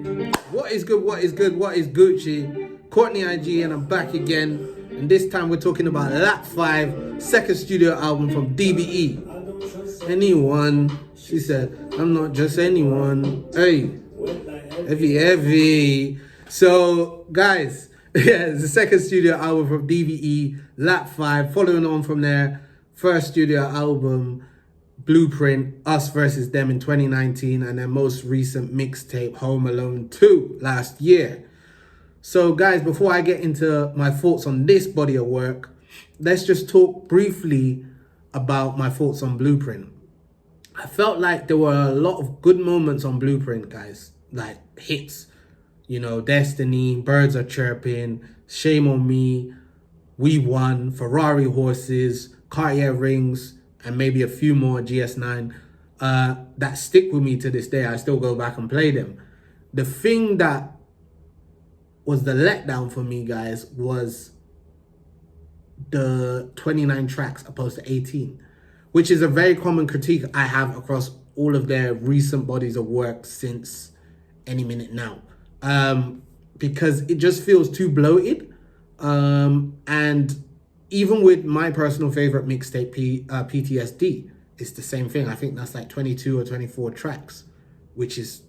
What is good? What is good? What is Gucci? Courtney IG, and I'm back again. And this time we're talking about Lap 5, second studio album from DBE. Anyone, she said, I'm not just anyone. Hey, heavy. So, guys, yeah, it's the second studio album from DBE, Lap 5, following on from their first studio album, Blueprint, Us versus Them in 2019, and their most recent mixtape, Home Alone 2, last year. So guys, before I get into my thoughts on this body of work, let's just talk briefly about my thoughts on Blueprint. I felt like there were a lot of good moments on Blueprint, guys, like hits. You know, Destiny, Birds Are Chirping, Shame on Me, We Won, Ferrari Horses, Cartier Rings, and maybe a few more GS9 that stick with me to this day. I still go back and play them. The thing that was the letdown for me, guys, was the 29 tracks opposed to 18, which is a very common critique I have across all of their recent bodies of work since Any Minute Now, because it just feels too bloated. And even with my personal favorite mixtape, PTSD, it's the same thing. I think that's like 22 or 24 tracks, which is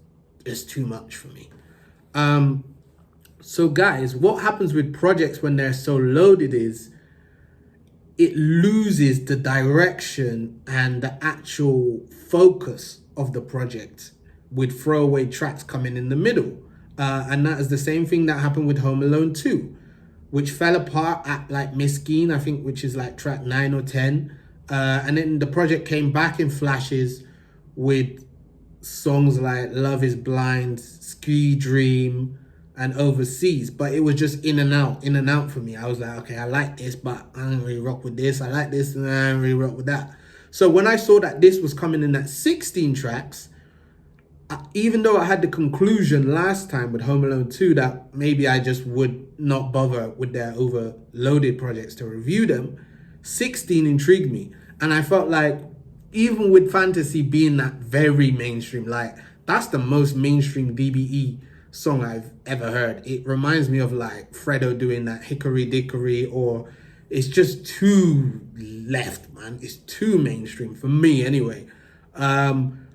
just too much for me. So guys, what happens with projects when they're so loaded is it loses the direction and the actual focus of the project with throwaway tracks coming in the middle. And that is the same thing that happened with Home Alone 2, which fell apart at like Miskeen, I think, which is like track 9 or 10. And then the project came back in flashes with songs like Love Is Blind, Ski Dream, and Overseas. But it was just in and out for me. I was like, okay, I like this, but I don't really rock with this. I like this, and I don't really rock with that. So when I saw that this was coming in at 16 tracks, even though I had the conclusion last time with Home Alone 2 that maybe I just would not bother with their overloaded projects to review them, 16 intrigued me. And I felt like even with Fantasy being that very mainstream, like that's the most mainstream DBE song I've ever heard. It reminds me of like Fredo doing that Hickory Dickory, or it's just too left, man. It's too mainstream for me anyway.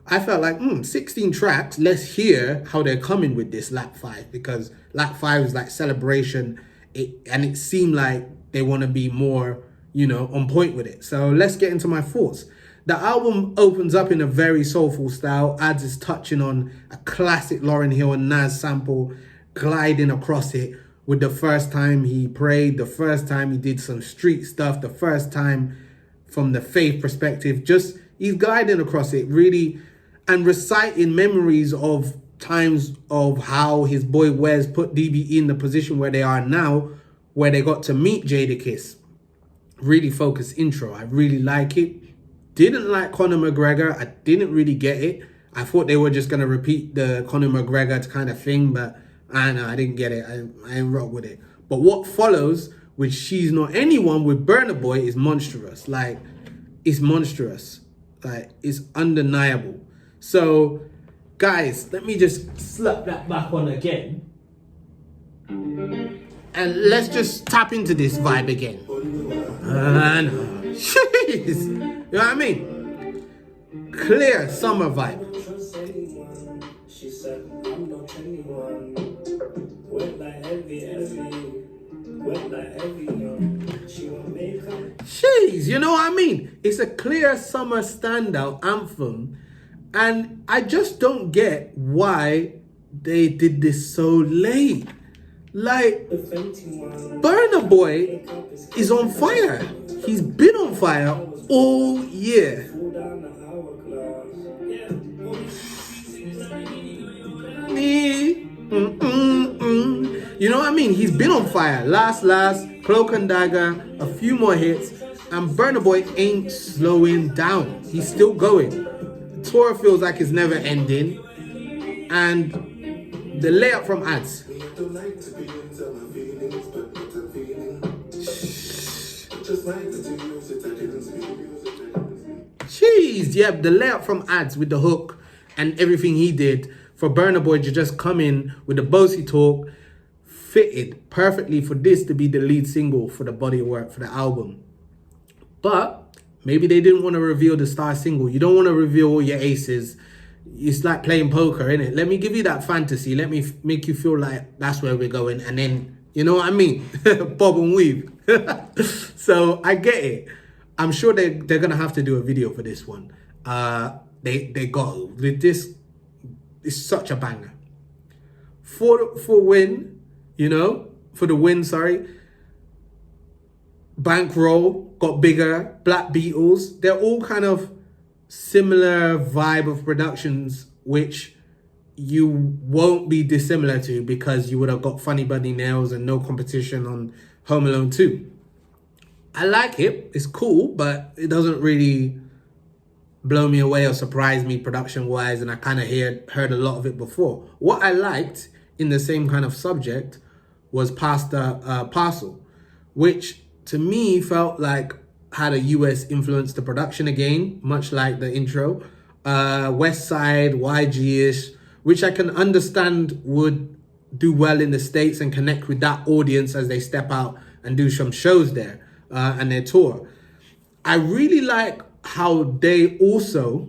I felt like 16 tracks, let's hear how they're coming with this Lap 5, because Lap 5 is like celebration, and it seemed like they want to be more, on point with it. So let's get into my thoughts. The album opens up in a very soulful style. Adz is touching on a classic Lauryn Hill and Nas sample, gliding across it with the first time he prayed, the first time he did some street stuff, the first time from the faith perspective. Just, he's gliding across it really, and reciting memories of times of how his boy Wes put DBE in the position where they are now, where they got to meet Jadakiss. Really focused intro. I really like it. Didn't like Conor McGregor. I didn't really get it. I thought they were just going to repeat the Conor McGregor kind of thing, but I didn't get it. I ain't rock with it. But what follows with She's Not Anyone with Burna Boy is monstrous. Like, it's monstrous. Like, it's undeniable. So, guys, let me just slap that back on again. And let's just tap into this vibe again. Jeez. You know what I mean? Clear summer vibe. Jeez, you know what I mean? It's a clear summer standout anthem. And I just don't get why they did this so late. Like, Burna Boy is on fire. He's been on fire all year. You know what I mean? He's been on fire. Last, Cloak and Dagger, a few more hits, and Burna Boy ain't slowing down. He's still going. The tour feels like it's never ending. And the layup from Adz. Jeez, yeah, the layup from Adz with the hook and everything he did for Burna Boy to just come in with the bossy talk, fitted perfectly for this to be the lead single for the body of work for the album. But maybe they didn't want to reveal the star single. You don't want to reveal all your aces. It's like playing poker, innit? Let me give you that fantasy. Let me make you feel like that's where we're going. And then, you know what I mean? Bob and weave. So I get it. I'm sure they're going to have to do a video for this one. They got this. It's such a banger. For win, you know, for the win, sorry. Bankroll got bigger. Black Beatles. They're all kind of similar vibe of productions, which you won't be dissimilar to because you would have got Funny Bunny Nails and No Competition on Home Alone 2. I like it. It's cool, but it doesn't really blow me away or surprise me production-wise, and I kind of heard a lot of it before. What I liked in the same kind of subject was Parcel, which to me felt like had a US influence to production again, much like the intro. West Side, YG-ish, which I can understand would do well in the States and connect with that audience as they step out and do some shows there and their tour. I really like how they also,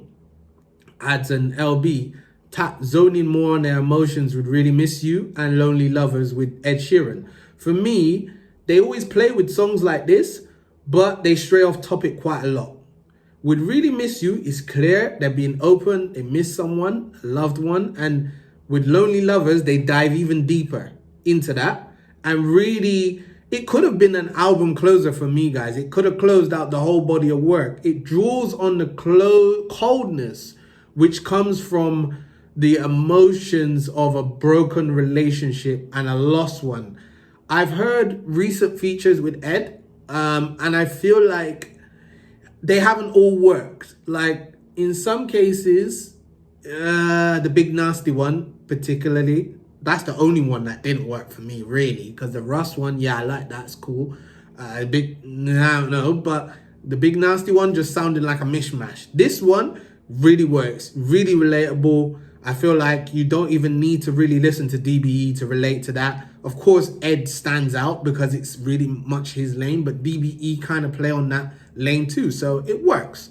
adds an LB, tap Zoning More on Their Emotions with Really Miss You and Lonely Lovers with Ed Sheeran. For me, they always play with songs like this, but they stray off topic quite a lot. With Really Miss You, it's clear they're being open, they miss someone, a loved one, and with Lonely Lovers, they dive even deeper into that. And really, it could have been an album closer for me, guys. It could have closed out the whole body of work. It draws on the coldness, which comes from the emotions of a broken relationship and a lost one. I've heard recent features with Ed, and I feel like they haven't all worked. Like in some cases, the Big Nasty one particularly, that's the only one that didn't work for me really. Because the Russ one, yeah, I like that, it's cool. I don't know, but the Big Nasty one just sounded like a mishmash. This one really works, really relatable. I feel like you don't even need to really listen to DBE to relate to that. Of course, Ed stands out because it's really much his lane, but DBE kind of play on that lane too, so it works.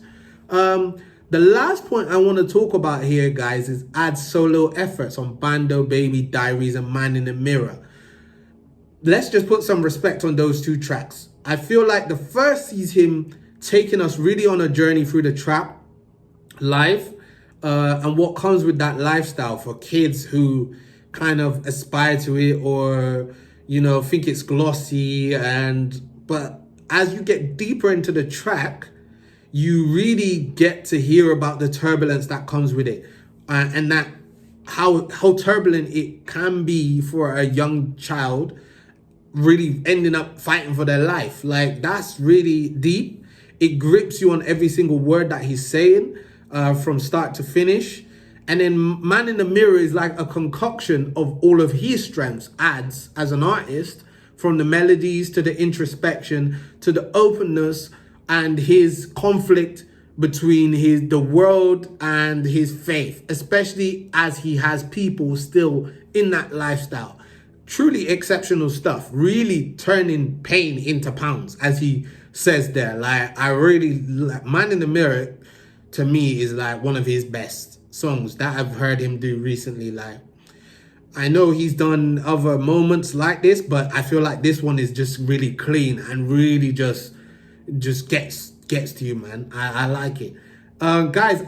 The last point I want to talk about here, guys, is Ad's solo efforts on Bando, Baby Diaries, and Man in the Mirror. Let's just put some respect on those two tracks. I feel like the first sees him taking us really on a journey through the trap life, and what comes with that lifestyle for kids who kind of aspire to it or, you know, think it's glossy. But as you get deeper into the track, you really get to hear about the turbulence that comes with it, and that how turbulent it can be for a young child really ending up fighting for their life. Like, that's really deep. It grips you on every single word that he's saying, from start to finish. And then Man in the Mirror is like a concoction of all of his strengths, Ad's as an artist, from the melodies to the introspection to the openness and his conflict between the world and his faith, especially as he has people still in that lifestyle. Truly exceptional stuff, really turning pain into pounds, as he says there. Like, I really like Man in the Mirror. To me, is like one of his best songs that I've heard him do recently. Like, I know he's done other moments like this, but I feel like this one is just really clean and really just gets to you, man. I like it. Guys,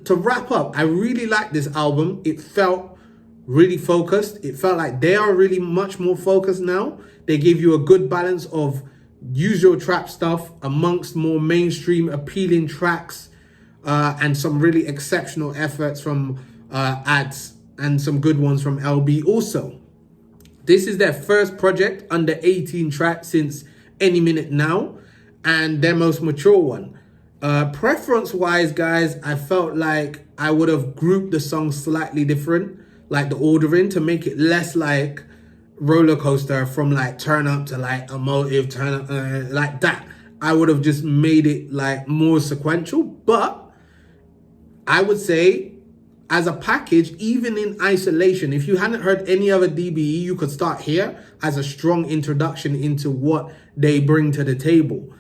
to wrap up, I really like this album. It felt really focused. It felt like they are really much more focused now. They give you a good balance of usual trap stuff amongst more mainstream appealing tracks, and some really exceptional efforts from Ads and some good ones from LB also. This is their first project under 18 tracks since Any Minute Now, and their most mature one. Preference-wise, guys, I felt like I would have grouped the songs slightly different, like the ordering, to make it less like roller coaster from like turn up to like emotive, turn up, like that. I would have just made it like more sequential, but I would say as a package, even in isolation, if you hadn't heard any other DBE, you could start here as a strong introduction into what they bring to the table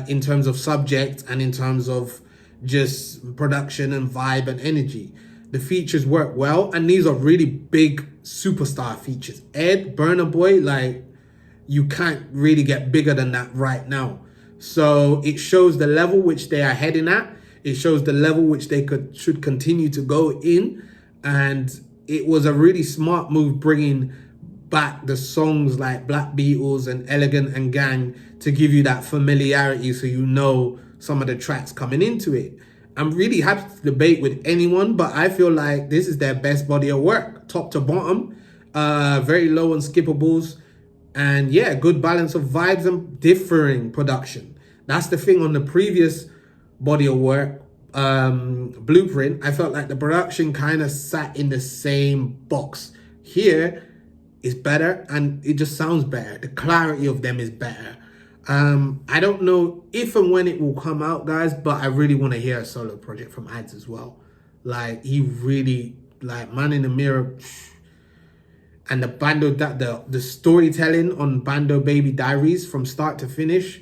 in terms of subject and in terms of just production and vibe and energy. The features work well, and these are really big superstar features. Ed, Burna Boy, like, you can't really get bigger than that right now. So it shows the level which they are heading at. It shows the level which they should continue to go in. And it was a really smart move bringing back the songs like Black Beatles and Elegant and Gang to give you that familiarity so you know some of the tracks coming into it. I'm really happy to debate with anyone, but I feel like this is their best body of work, top to bottom. Very low on skippables. And yeah, good balance of vibes and differing production. That's the thing on the previous body of work, Blueprint. I felt like the production kind of sat in the same box. Here is better and it just sounds better. The clarity of them is better. I don't know if and when it will come out, guys, but I really want to hear a solo project from Adz as well. Like, he really, like, Man in the Mirror. And the Bando, the storytelling on Bando Baby Diaries from start to finish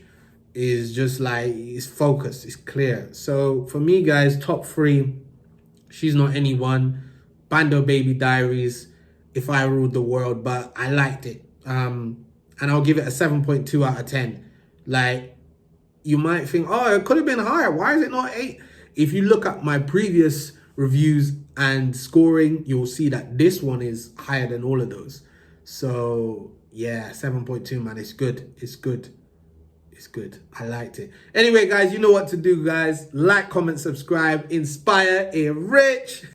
is just like, it's focused, it's clear. So for me, guys, top 3, She's Not Anyone, Bando Baby Diaries, If I Ruled the World, but I liked it. And I'll give it a 7.2 out of 10. Like, you might think, oh, it could have been higher. Why is it not 8? If you look at my previous reviews and scoring, you'll see that this one is higher than all of those. So yeah, 7.2, man. It's good. It's good. It's good. I liked it. Anyway, guys, you know what to do, guys. Like, comment, subscribe, inspire, enrich.